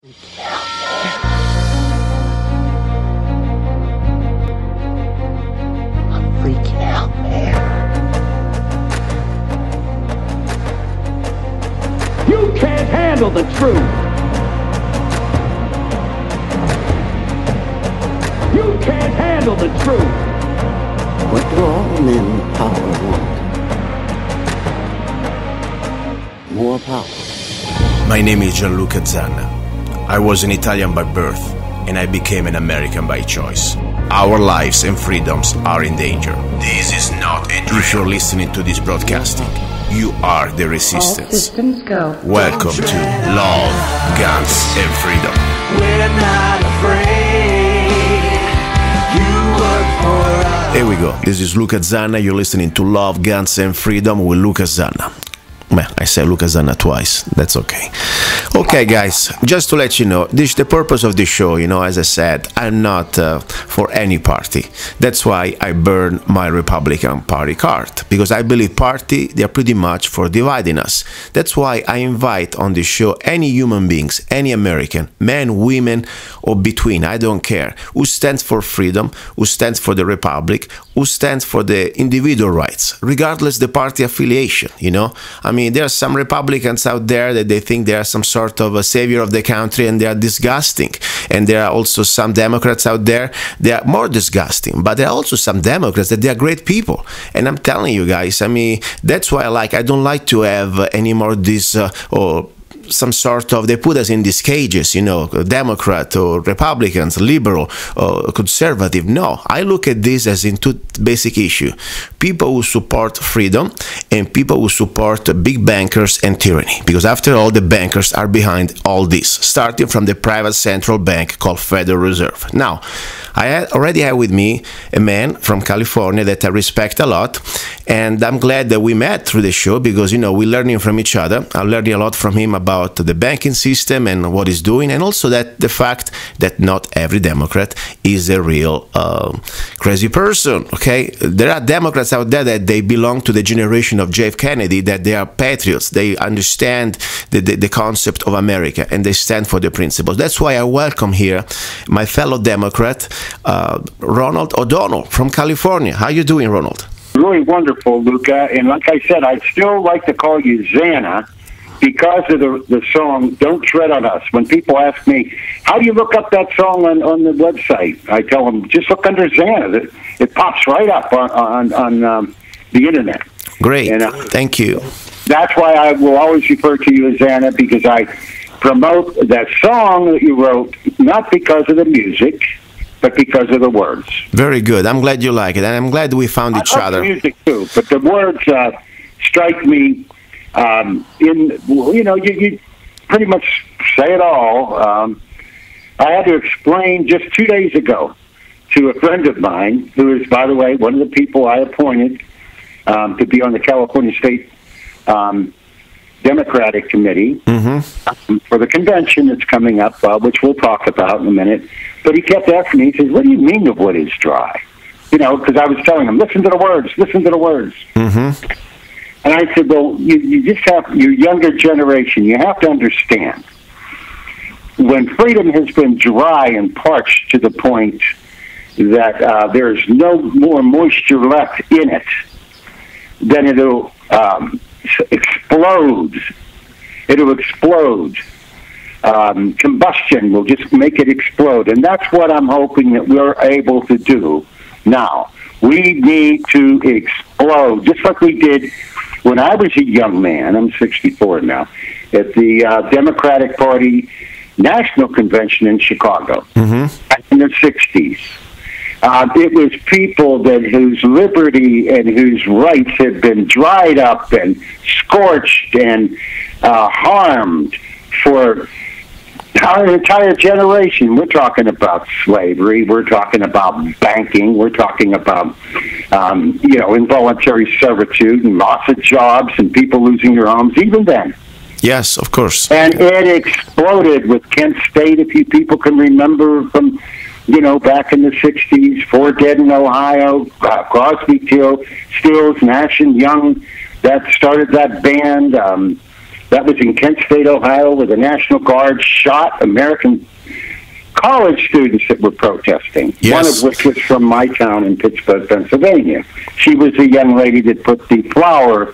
Freaking out, man. You can't handle the truth. You can't handle the truth. What do all men in power want? More power. My name is Gianluca Zanna. I was an Italian by birth, and I became an American by choice. Our lives and freedoms are in danger. This is not a drill. If you're listening to this broadcasting, you are the resistance. All systems go. Welcome to Love, Guns, and Freedom. We're not afraid. You work for us. Here we go. This is Luca Zanna. You're listening to Love, Guns, and Freedom with Luca Zanna. I said Luca Zanna twice. That's okay. Okay, guys, just to let you know, the purpose of this show, as I said, I'm not for any party. That's why I burn my Republican Party card, because I believe they are pretty much for dividing us. That's why I invite on this show any human beings, any American, men, women, or between, I don't care, who stands for freedom, who stands for the Republic, who stands for the individual rights, regardless the party affiliation, there are some Republicans out there that they think they are some sort of a savior of the country, and they are disgusting. And there are also some Democrats out there, they are more disgusting. But there are also some Democrats that they are great people. And I'm telling you guys, that's why I don't like to have any more this some sort of, they put us in these cages, Democrat or Republicans, liberal or conservative. No, I look at this as in two basic issues. People who support freedom and people who support big bankers and tyranny. Because after all, the bankers are behind all this, starting from the private central bank called Federal Reserve. Now, I already have with me a man from California that I respect a lot, and I'm glad that we met through the show because, we're learning from each other. I'm learning a lot from him about the banking system and what he's doing, and also that the fact that not every Democrat is a real crazy person, okay? There are Democrats out there that they belong to the generation of JF Kennedy, that they are patriots. They understand the concept of America, and they stand for the principles. That's why I welcome here my fellow Democrat, Ronald O'Donnell from California. How you doing, Ronald? Really wonderful, Luca. And like I said, I'd still like to call you Zanna because of the song Don't Tread on Us. When people ask me, how do you look up that song on the website? I tell them, just look under Zanna. It pops right up on the Internet. Great. And, thank you. That's why I will always refer to you as Zanna, because I promote that song that you wrote, not because of the music, but because of the words. Very good. I'm glad you like it, and I'm glad we found each other. I love the music too, but the words strike me. You pretty much say it all. I had to explain just 2 days ago to a friend of mine, who is, by the way, one of the people I appointed to be on the California State Democratic Committee for the convention that's coming up, which we'll talk about in a minute. But he kept asking me, he says, what do you mean the wood is dry? Because I was telling him, listen to the words, listen to the words. And I said, well, you just have, your younger generation, you have to understand, when freedom has been dry and parched to the point that there's no more moisture left in it, then it'll explode. It'll explode. Combustion will just make it explode. And that's what I'm hoping that we're able to do now. We need to explode, just like we did when I was a young man. I'm 64 now, at the Democratic Party National Convention in Chicago back in the 60s. It was people whose liberty and whose rights had been dried up and scorched and harmed for our entire generation. We're talking about slavery. We're talking about banking. We're talking about, involuntary servitude and loss of jobs and people losing their homes, even then. Yes, of course. And it exploded with Kent State, if you people can remember from, back in the 60s, 4 dead in Ohio, Crosby, Stills, Nash and Young, that started that band. That was in Kent State, Ohio, where the National Guard shot American college students that were protesting, Yes. one of which was from my town in Pittsburgh, Pennsylvania. She was the young lady that put the flower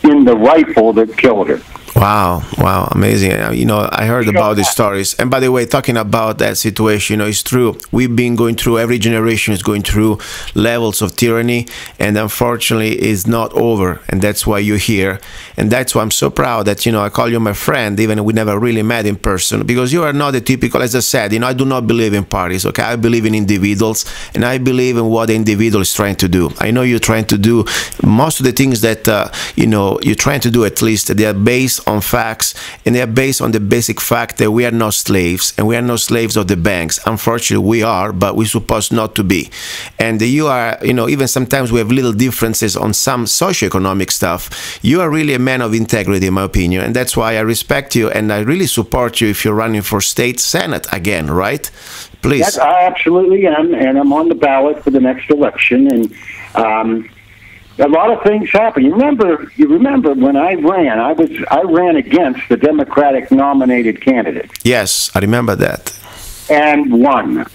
in the rifle that killed her. Wow, wow, amazing. You know, I heard about these stories. And by the way, talking about that situation, you know, it's true. We've been going through, every generation is going through levels of tyranny, and unfortunately it's not over. And that's why you're here. And that's why I'm so proud that, you know, I call you my friend, even if we never really met in person, because you are not a typical, as I said, you know, I do not believe in parties, okay? I believe in individuals, and I believe in what the individual is trying to do. I know you're trying to do most of the things that, you know, you're trying to do, at least, they are based on facts, and they are based on the basic fact that we are not slaves, and we are not slaves of the banks. Unfortunately, we are, but we're supposed not to be. And you are, you know, even sometimes we have little differences on some socioeconomic stuff. You are really a man of integrity, in my opinion, and that's why I respect you, and I really support you if you're running for state senate again, right? Please. Yes, I absolutely am, and I'm on the ballot for the next election, and a lot of things happen. You remember when I ran against the Democratic nominated candidate. Yes, I remember that. And won.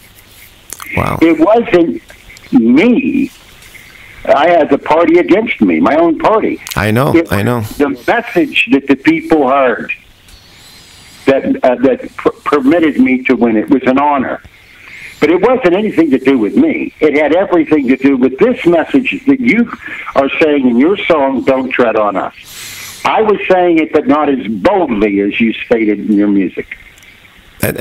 Wow. It wasn't me. I had the party against me, my own party. I know. The message that the people heard that permitted me to win. It was an honor. But it wasn't anything to do with me. It had everything to do with this message that you are saying in your song, Don't Tread on Us. I was saying it, but not as boldly as you stated in your music.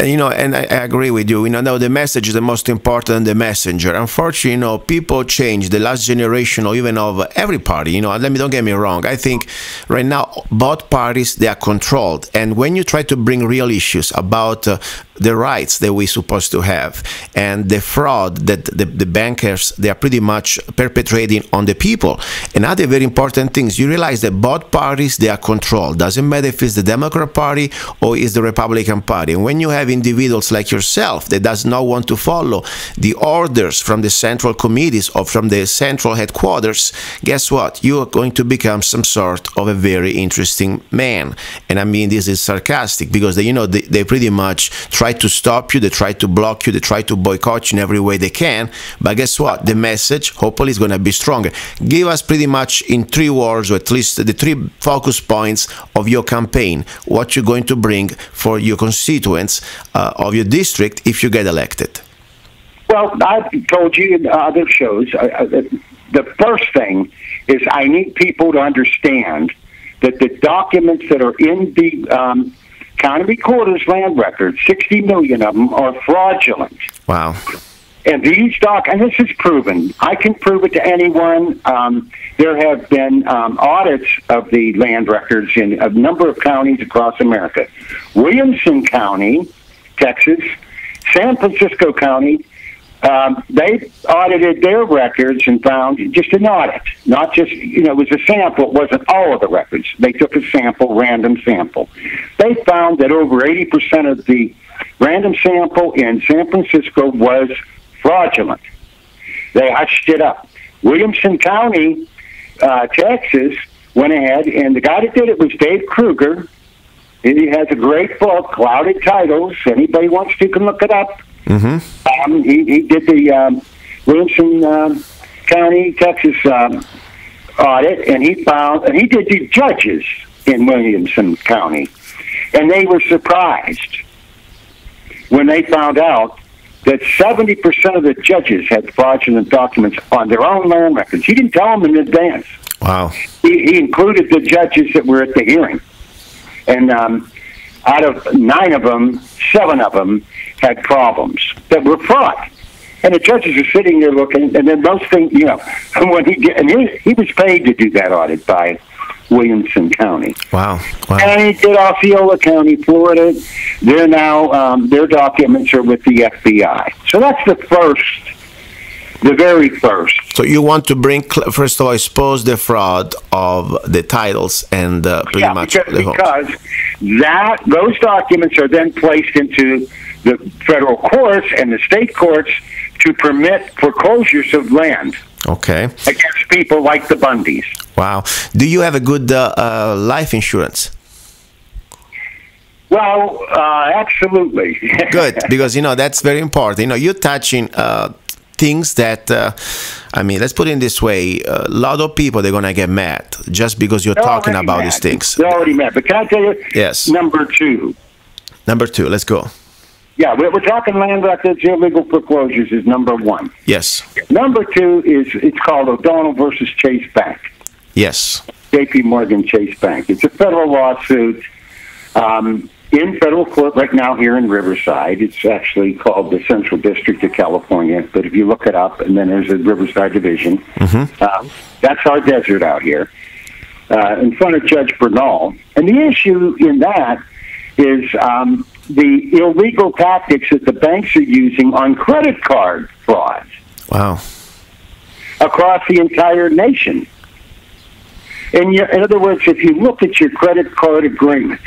You know, and I agree with you. You know, the message is the most important than the messenger. Unfortunately, you know, people change. The last generation, or even of every party, you know, don't get me wrong. I think right now, both parties, they are controlled. And when you try to bring real issues about the rights that we're supposed to have and the fraud that the bankers, they are pretty much perpetrating on the people. And other very important things, you realize that both parties, they are controlled. Doesn't matter if it's the Democrat Party or it's the Republican Party. And when you have individuals like yourself that does not want to follow the orders from the central committees or from the central headquarters, guess what? You are going to become some sort of a very interesting man. And I mean, this is sarcastic, because they, you know, they pretty much try to stop you, they try to block you, they try to boycott you in every way they can. But guess what? The message hopefully is going to be stronger. Give us pretty much in 3 words, or at least the 3 focus points of your campaign, what you're going to bring for your constituents of your district if you get elected. Well, I've told you in other shows, the first thing is I need people to understand that the documents that are in the county recorder's land records, 60 million of them, are fraudulent. Wow. And these and this is proven. I can prove it to anyone. There have been audits of the land records in a number of counties across America. Williamson County, Texas, San Francisco County, they audited their records and found just an audit, not just, you know, it was a sample. It wasn't all of the records. They took a sample, random sample. They found that over 80% of the random sample in San Francisco was fraudulent. They hushed it up. Williamson County, Texas, went ahead, and the guy that did it was Dave Kruger. He has a great book, Clouded Titles. Anybody wants to can look it up. Mm-hmm. He did the Williamson County, Texas audit, and he did the judges in Williamson County, and they were surprised when they found out that 70% of the judges had fraudulent documents on their own land records. He didn't tell them in advance. Wow. He included the judges that were at the hearing. And out of 9 of them, 7 of them had problems that were fraud. And the judges are sitting there looking, and then those things, you know, when he was paid to do that audit by Williamson County. Wow. Wow. And he did Osceola County, Florida. They're now, their documents are with the FBI. So that's the very first. So you want to bring, first of all, expose the fraud of the titles and pretty much the homes. Because those documents are then placed into the federal courts and the state courts to permit foreclosures of land. Okay. Against people like the Bundys. Wow. Do you have a good life insurance? Well, absolutely. Good, because that's very important. You're touching things that I mean, let's put it in this way: a lot of people, they're gonna get mad just because you're talking about these things. They're already mad. But can I tell you? Yes. Number two. Let's go. Yeah, we're talking land records, illegal foreclosures is number one. Yes. Number two is it's called O'Donnell versus Chase Bank. Yes. J.P. Morgan Chase Bank. It's a federal lawsuit in federal court right now here in Riverside. It's actually called the Central District of California, but if you look it up, and then there's a Riverside division. That's our desert out here in front of Judge Ronald. And the issue in that is the illegal tactics that the banks are using on credit card frauds. Wow. Across the entire nation. In other words, if you look at your credit card agreement,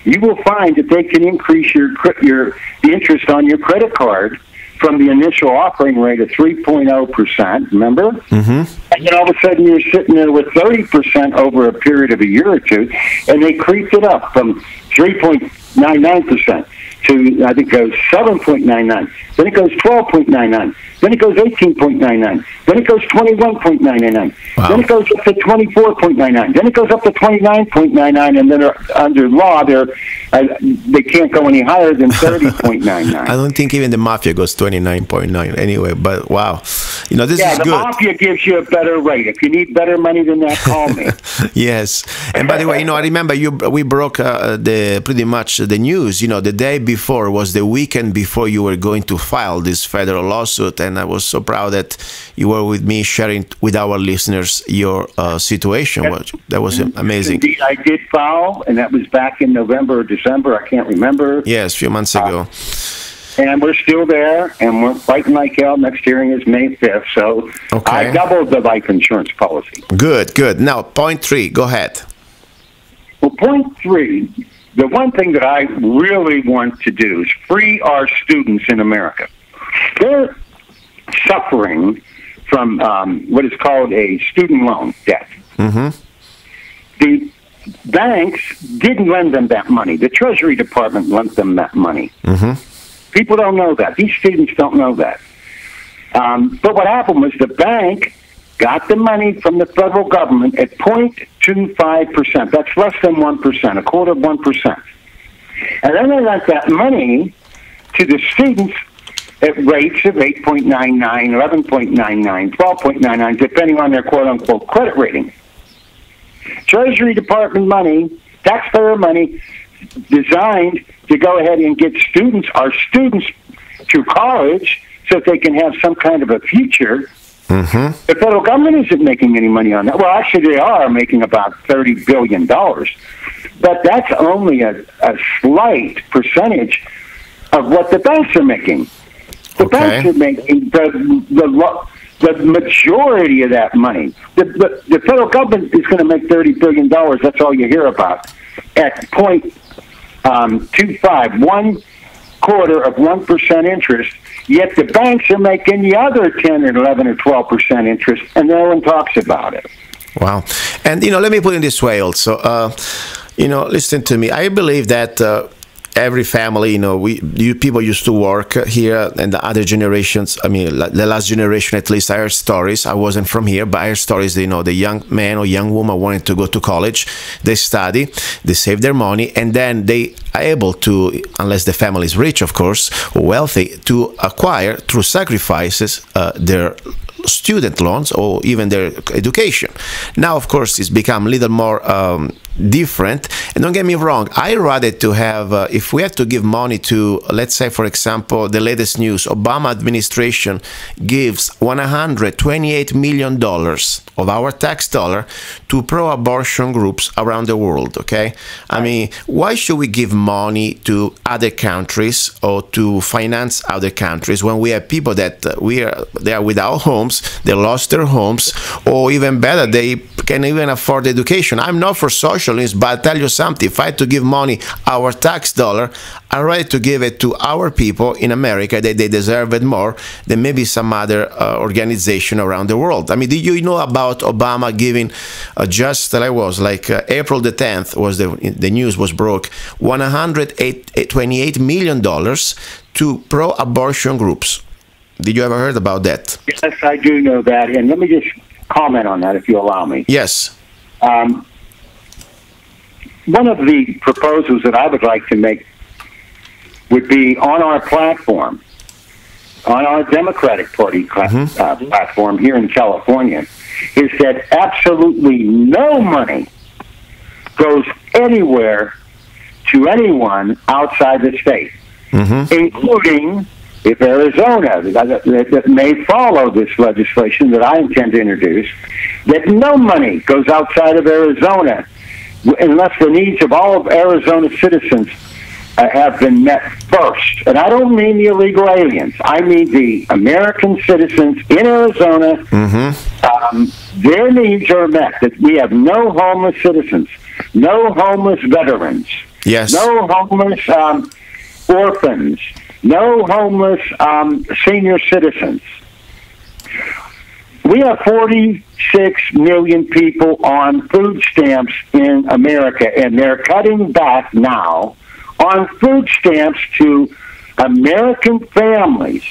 you will find that they can increase the interest on your credit card from the initial offering rate of 3.0%, remember? Mm-hmm. And then all of a sudden you're sitting there with 30% over a period of a year or two, and they creeped it up from 3.99% to, I think, goes 7.99. Then it goes 12.99. Then it goes 18.99. Then it goes 21.99. Wow. Then it goes up to 24.99. Then it goes up to 29.99. And then under law, they can't go any higher than 30.99. I don't think even the mafia goes 29.9 anyway. But wow, this is good. Yeah, the mafia gives you a better rate. If you need better money than that, call me. Yes. And by the way, I remember we broke pretty much the news. The day before was the weekend before you were going to file this federal lawsuit, and I was so proud that you were with me sharing with our listeners your situation. That was amazing. Indeed, I did file, and that was back in November or December. I can't remember. Yes, a few months ago. And we're still there, and we're fighting like hell. Next hearing is May 5th, so okay. I doubled the life insurance policy. Good. Now, point 3, go ahead. Well, point 3, the one thing that I really want to do is free our students in America. They're suffering from what is called a student loan debt. Mm-hmm. The banks didn't lend them that money. The Treasury Department lent them that money. Mm-hmm. People don't know that. These students don't know that. But what happened was the bank got the money from the federal government at 0.25%. That's less than 1%, a quarter of 1%. And then they lent that money to the students at rates of 8.99, 11.99, 12.99, depending on their quote-unquote credit rating. Treasury Department money, taxpayer money, designed to go ahead and get our students to college so that they can have some kind of a future. Mm-hmm. The federal government isn't making any money on that. Well, actually, they are making about $30 billion. But that's only a slight percentage of what the banks are making. The banks are making the majority of that money. The federal government is going to make $30 billion. That's all you hear about. At 0.25, 1/4% interest, yet the banks are making the other 10 or 11 or 12% interest, and no one talks about it. Wow. And, let me put it this way also. Listen to me. I believe that every family, people used to work here, and the other generations, the last generation at least, I heard stories. I wasn't from here, but I heard stories, the young man or young woman wanted to go to college, they study, they save their money, and then they are able to, unless the family is rich, of course, or wealthy, to acquire, through sacrifices, their student loans or even their education. Now, of course, it's become a little more different. And don't get me wrong, I rather to have, if we have to give money to, let's say, for example, the latest news, Obama administration gives $128 million of our tax dollar to pro-abortion groups around the world, okay? Why should we give money to other countries or to finance other countries when we have people that they are without homes, they lost their homes, or even better, they can even afford education? I'm not for social socialists, but I tell you something, if I had to give money, our tax dollar, I'm ready to give it to our people in America, that they deserve it more than maybe some other organization around the world. I mean, did you know about Obama giving just that I was like April the 10th was the news was broke, $128 million to pro-abortion groups. Did you ever heard about that? Yes, I do know that, and let me just comment on that, if you allow me. Yes. One of the proposals that I would like to make would be on our platform, on our Democratic Party platform here in California, is that absolutely no money goes anywhere to anyone outside the state, including if Arizona, that may follow this legislation that I intend to introduce, that no money goes outside of Arizona unless the needs of all of Arizona citizens have been met first. And I don't mean the illegal aliens. I mean the American citizens in Arizona. Their needs are met. That we have no homeless citizens, no homeless veterans, Yes. no homeless orphans, no homeless senior citizens. We have 46 million people on food stamps in America, and they're cutting back now on food stamps to American families.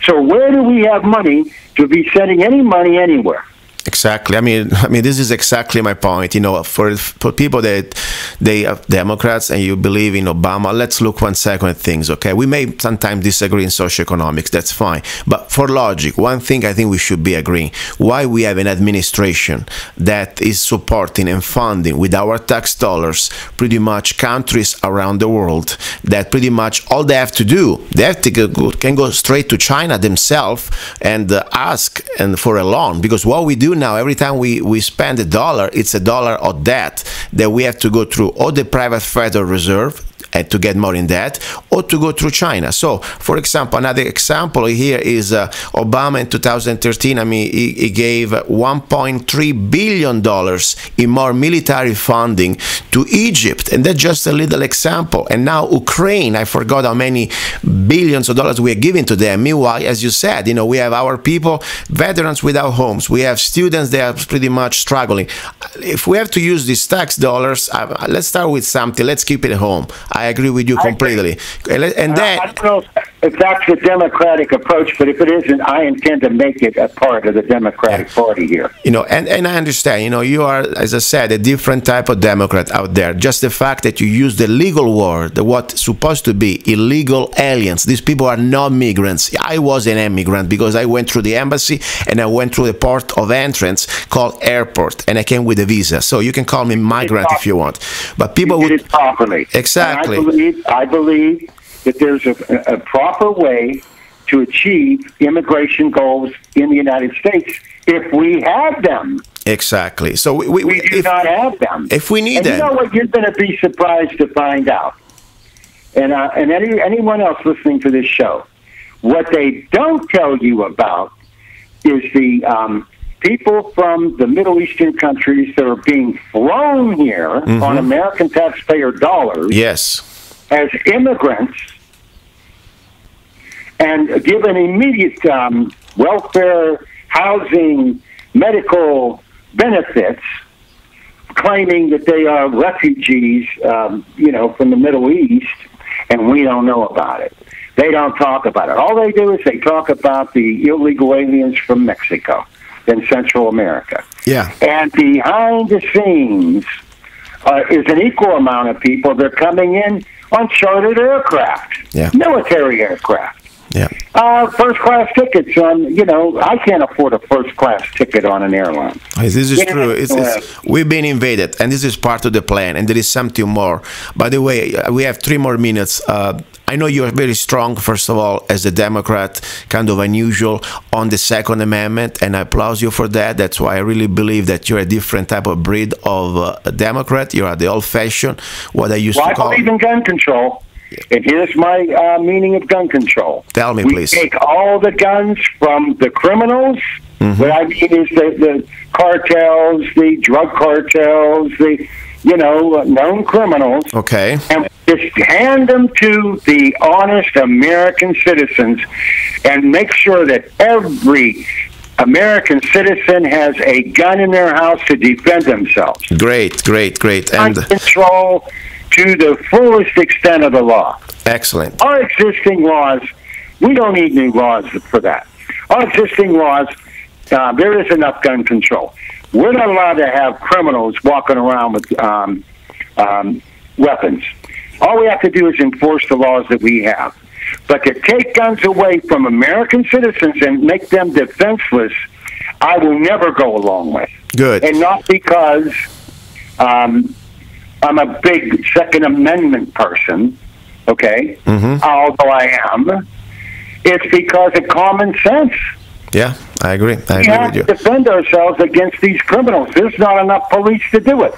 So where do we have money to be sending any money anywhere? Exactly. I mean, this is exactly my point. You know, for people that they are Democrats and you believe in Obama, let's look 1 second at things, okay? We may sometimes disagree in socioeconomics, that's fine. But for logic, one thing I think we should be agreeing, why we have an administration that is supporting and funding with our tax dollars pretty much countries around the world that pretty much all they have to do, they have to can go straight to China themselves and ask and for a loan, because what we do now, every time we spend a dollar, it's a dollar of debt that we have to go through or the private Federal Reserve to get more in debt, or to go through China. So, for example, another example here is Obama in 2013, I mean, he gave $1.3 billion in more military funding to Egypt, and that's just a little example. And now Ukraine, I forgot how many billions of dollars we are giving to them. Meanwhile, as you said, you know, we have our people, veterans without homes, we have students that are pretty much struggling. If we have to use these tax dollars, let's start with something, let's keep it at home. I agree with you completely. And then, I don't know if that's the Democratic approach, but if it isn't, I intend to make it a part of the Democratic Party here. You know, and I understand, you know, you are, as I said, a different type of Democrat out there. Just the fact that you use the legal word, what's supposed to be illegal aliens. These people are not migrants. I was an immigrant because I went through the embassy and I went through the port of entrance called airport, and I came with a visa. So you can call me migrant if you want. But people did it properly. Exactly. I believe that there's a proper way to achieve immigration goals in the United States if we have them. Exactly. So we do not have them. If we need them. You know what? You're going to be surprised to find out. And anyone else listening to this show, what they don't tell you about is the people from the Middle Eastern countries that are being flown here on American taxpayer dollars. Yes. As immigrants, and given immediate welfare, housing, medical benefits, claiming that they are refugees, you know, from the Middle East, and we don't know about it. They don't talk about it. All they do is they talk about the illegal aliens from Mexico and Central America. Yeah. And behind the scenes is an equal amount of people. They're coming in on chartered aircraft, military aircraft. Yeah. First class tickets on, you know, I can't afford a first class ticket on an airline. This is true. We've been invaded, and this is part of the plan, and there is something more. By the way, we have 3 more minutes. I know you are very strong, first of all, as a Democrat, kind of unusual on the Second Amendment, and I applaud you for that. That's why I really believe that you're a different type of breed of a Democrat. You are the old-fashioned, what I used to call... I believe in gun control, and here's my meaning of gun control. Tell me, please. We take all the guns from the criminals. What I mean is the cartels, the drug cartels, the known criminals, Okay. and just hand them to the honest American citizens and make sure that every American citizen has a gun in their house to defend themselves. Great. Gun control to the fullest extent of the law. Excellent. Our existing laws, we don't need new laws for that. Our existing laws, there is enough gun control. We're not allowed to have criminals walking around with weapons. All we have to do is enforce the laws that we have. But to take guns away from American citizens and make them defenseless, I will never go along with. Good. And not because I'm a big Second Amendment person, okay? Although I am. It's because of common sense. Yeah, I agree. I We agree have with you. to defend ourselves against these criminals. There's not enough police to do it.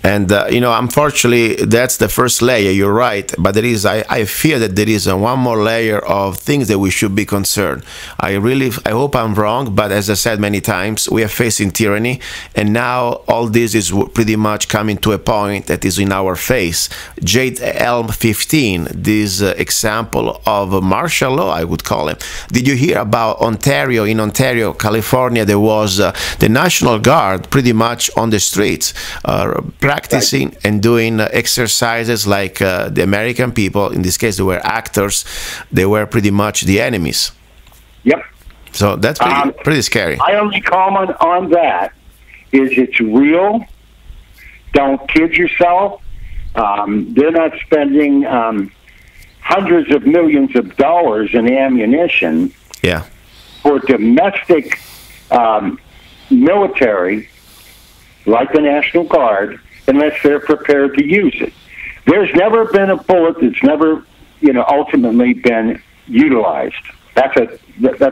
And unfortunately, that's the first layer. You're right, but there is. I fear that there is one more layer of things that we should be concerned. I hope I'm wrong, but as I said many times, we are facing tyranny, and now all this is pretty much coming to a point that is in our face. Jade Elm 15, this example of martial law, I would call it. Did you hear about Ontario? In Ontario, California, there was the National Guard pretty much on the streets. Practicing and doing exercises like the American people, in this case they were actors, they were pretty much the enemies. Yep. So that's pretty scary. My only comment on that is it's real. Don't kid yourself. They're not spending hundreds of millions of dollars in ammunition Yeah. for domestic military, like the National Guard, unless they're prepared to use it. There's never been a bullet that's never, ultimately been utilized. That's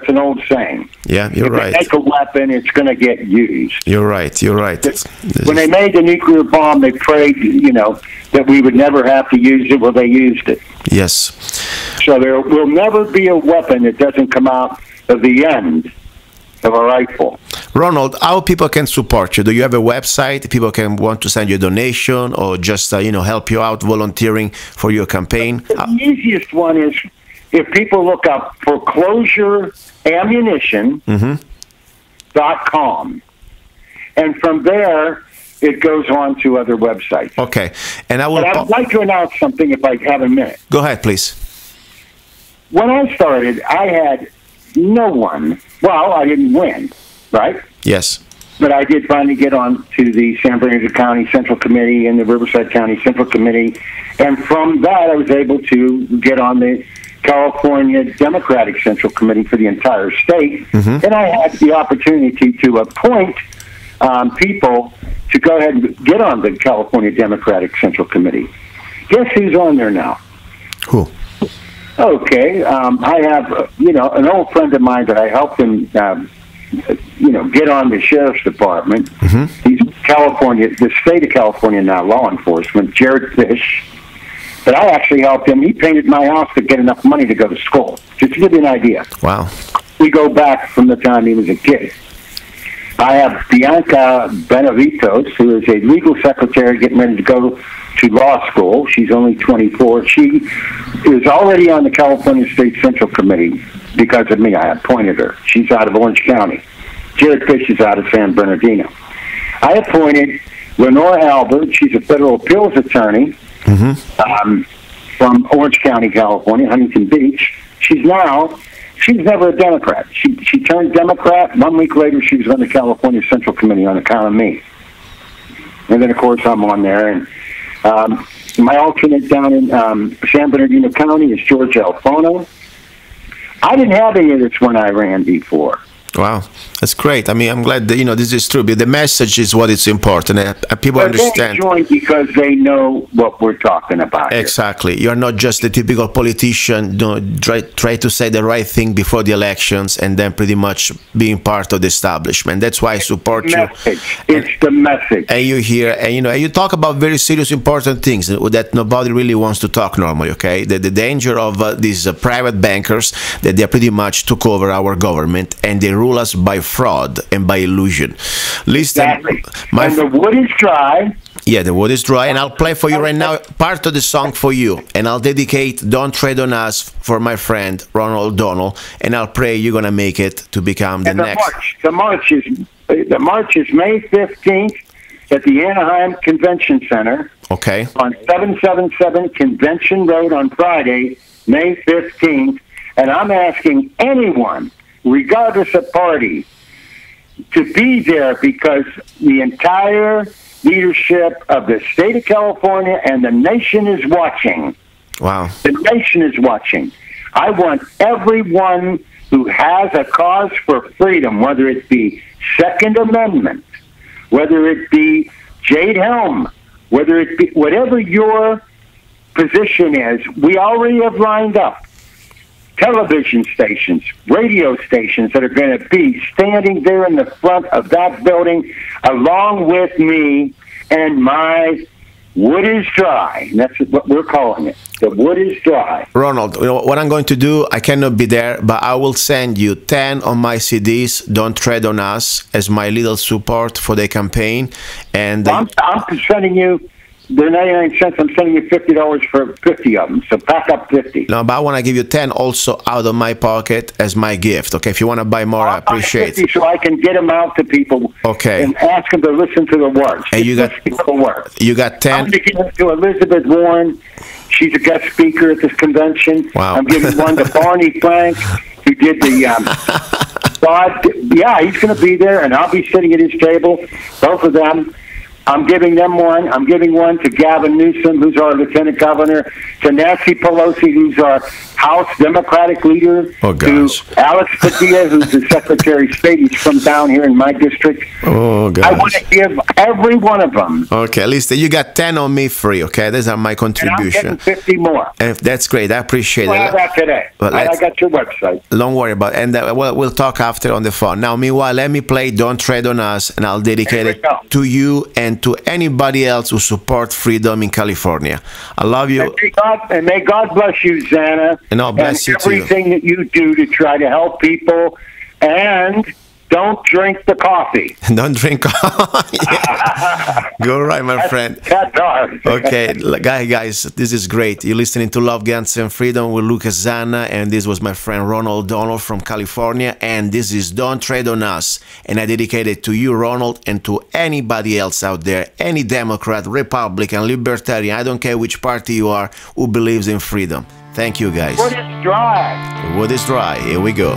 an old saying. Yeah, you're if right. they make a weapon, it's going to get used. You're right. When they made the nuclear bomb, they prayed, that we would never have to use it. Well, they used it. Yes. So there will never be a weapon that doesn't come out of the end of a rifle. Ronald, how people can support you? Do you have a website? People can want to send you a donation or just help you out volunteering for your campaign? The easiest one is if people look up foreclosureammunition.com, and from there it goes on to other websites. Okay, and I will. But I'd like to announce something if I have a minute. Go ahead, please. When I started, I had no one. Well, I didn't win, right? Yes. But I did finally get on to the San Bernardino County Central Committee and the Riverside County Central Committee. And from that, I was able to get on the California Democratic Central Committee for the entire state. And I had the opportunity to appoint people to go ahead and get on the California Democratic Central Committee. Guess who's on there now? Who? Okay, I have, an old friend of mine that I helped him, get on the sheriff's department. He's California, the state of California now, law enforcement, Jared Fish. But I actually helped him. He painted my house to get enough money to go to school. Just to give you an idea. Wow. We go back from the time he was a kid. I have Bianca Benavitos, who is a legal secretary getting ready to go to law school. She's only 24. She is already on the California State Central Committee because of me. I appointed her. She's out of Orange County. Jared Fish is out of San Bernardino. I appointed Lenore Albert. She's a federal appeals attorney from Orange County, California, Huntington Beach. She's never a Democrat. She turned Democrat. 1 week later, she was on the California Central Committee on account of me. And then, of course, I'm on there. And my alternate down in San Bernardino County is George Alfono. I didn't have any of this when I ran before. Wow, that's great. I mean, I'm glad that, this is true. But the message is what is important. People understand. They join because they know what we're talking about. Exactly. You're not just the typical politician, try to say the right thing before the elections and then pretty much being part of the establishment. That's why I support you. It's the message. And you hear, and you talk about very serious, important things that nobody really wants to talk normally, okay? The danger of these private bankers, that they pretty much took over our government and they rule us by fraud and by illusion. Listen, exactly. And the wood is dry. Yeah, the wood is dry, and I'll play for you right now part of the song for you, and I'll dedicate "Don't Tread on Us" for my friend Ronald Donald, and I'll pray you're gonna make it to become the next. The march is May 15th at the Anaheim Convention Center. Okay. On 777 Convention Road on Friday, May 15th, and I'm asking anyone, regardless of party, to be there because the entire leadership of the state of California and the nation is watching. Wow. The nation is watching. I want everyone who has a cause for freedom, whether it be Second Amendment, whether it be Jade Helm, whether it be whatever your position is, we already have lined up television stations, radio stations that are going to be standing there in the front of that building along with me, and my wood is dry. And that's what we're calling it. The wood is dry. Ronald, you know what I'm going to do? I cannot be there, but I will send you 10 of my CDs, Don't Tread on Us, as my little support for the campaign. And I'm sending you, they're 99 cents. I'm sending you $50 for 50 of them. So pack up 50. No, but I want to give you 10 also out of my pocket as my gift. Okay, if you want to buy more, I appreciate it. So I can get them out to people. Okay. And ask them to listen to the words. And you got 10. I'm going to give it to Elizabeth Warren. She's a guest speaker at this convention. Wow. I'm giving one to Barney Frank, who did the yeah, he's going to be there, and I'll be sitting at his table. Both of them. I'm giving them one. I'm giving one to Gavin Newsom, who's our lieutenant governor, to Nancy Pelosi, who's our House Democratic leader, to Alex Padilla, who's the Secretary of State. He's from down here in my district. Oh, gosh. I want to give every one of them. Okay, listen, you got 10 on me free, okay? These are my contribution. And I'm getting 50 more. And that's great. I appreciate it. I got today. I got your website. Don't worry about it. And we'll talk after on the phone. Now, meanwhile, let me play Don't Tread on Us, and I'll dedicate it to you and to anybody else who support freedom in California. I love you. And may God bless you, Zanna. And I'll bless you too. Everything that you do to try to help people, and don't drink the coffee. Don't drink coffee. Go right, my friend. That's hard. Okay, guys, this is great. You're listening to Love, Guns, and Freedom with Lucas Zanna, and this was my friend Ronald Donald from California, and this is Don't Tread on Us, and I dedicate it to you, Ronald, and to anybody else out there, any Democrat, Republican, Libertarian, I don't care which party you are, who believes in freedom. Thank you, guys. Wood is dry. The wood is dry. Here we go.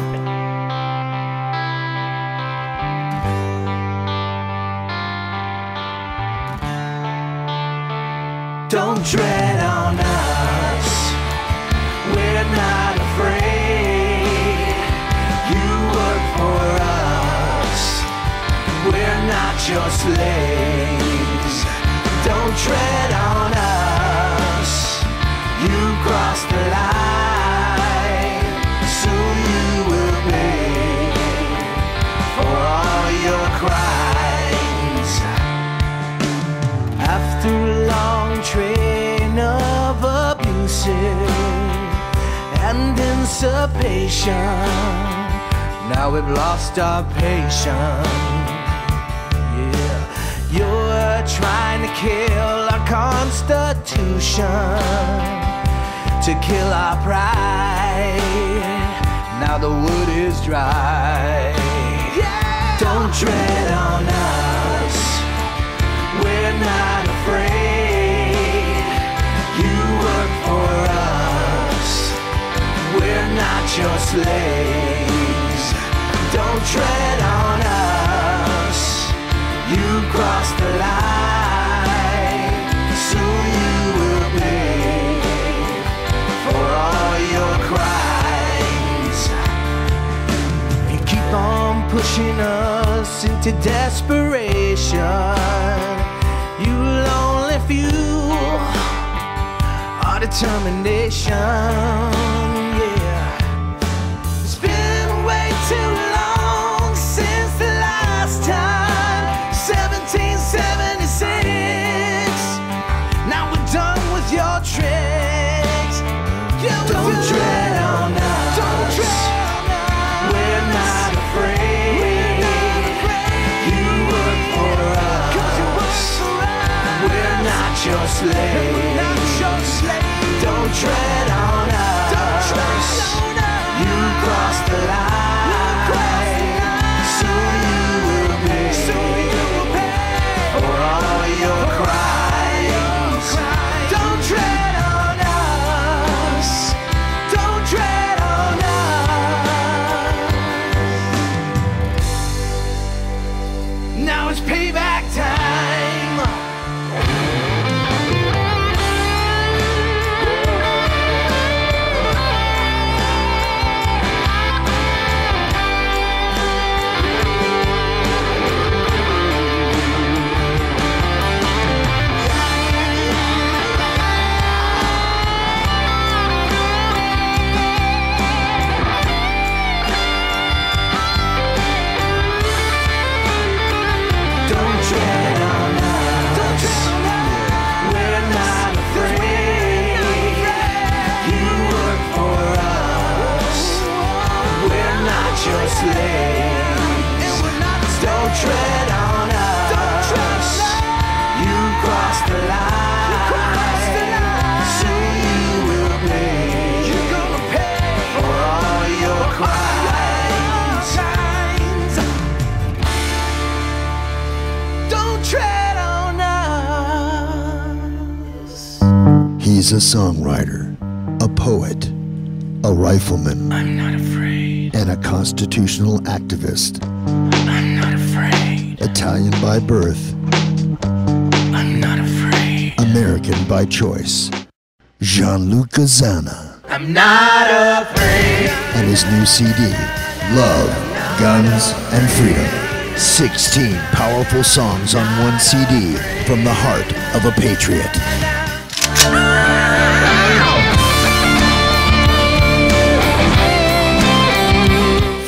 Don't tread on us, we're not afraid. You work for us, we're not your slaves. Don't tread on us, you cross the line, soon you will pay for all your crimes. After a long train of abusive and dissipation, now we've lost our patience. Yeah, you're trying to kill our Constitution, to kill our pride. Now the wood is dry. Yeah. Don't tread on us, we're not afraid. You work for us, we're not your slaves. Don't tread on us, you cross the line, soon you will pay for all your crimes. You keep on pushing us into desperation. You'll only fuel our determination. Yeah, it's been way too long since the last time, 1776. Now we're done with your tricks. Yeah, don't tread on us. Don't tread on us. We're not afraid. You work for us. 'Cause you work for us. We're slaves. Don't tread on us. You crossed the line. Soon you will pay. You're gonna pay for all your crimes. Don't tread on us. He's a songwriter, a poet, a rifleman, I'm not afraid. and a constitutional activist. I'm not afraid. Italian by birth, I'm not afraid. American by choice. Gianluca Zanna I'm not afraid. and his new CD, Love, Guns, and Freedom. 16 powerful songs on one CD from the heart of a patriot.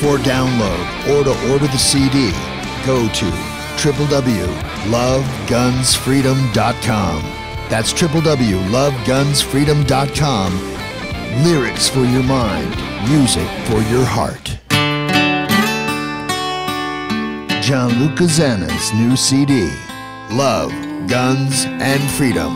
For download or to order the CD, go to www.lovegunsfreedom.com. That's www.lovegunsfreedom.com. Lyrics for your mind, music for your heart. Gianluca Zanna's new CD, Love, Guns, and Freedom.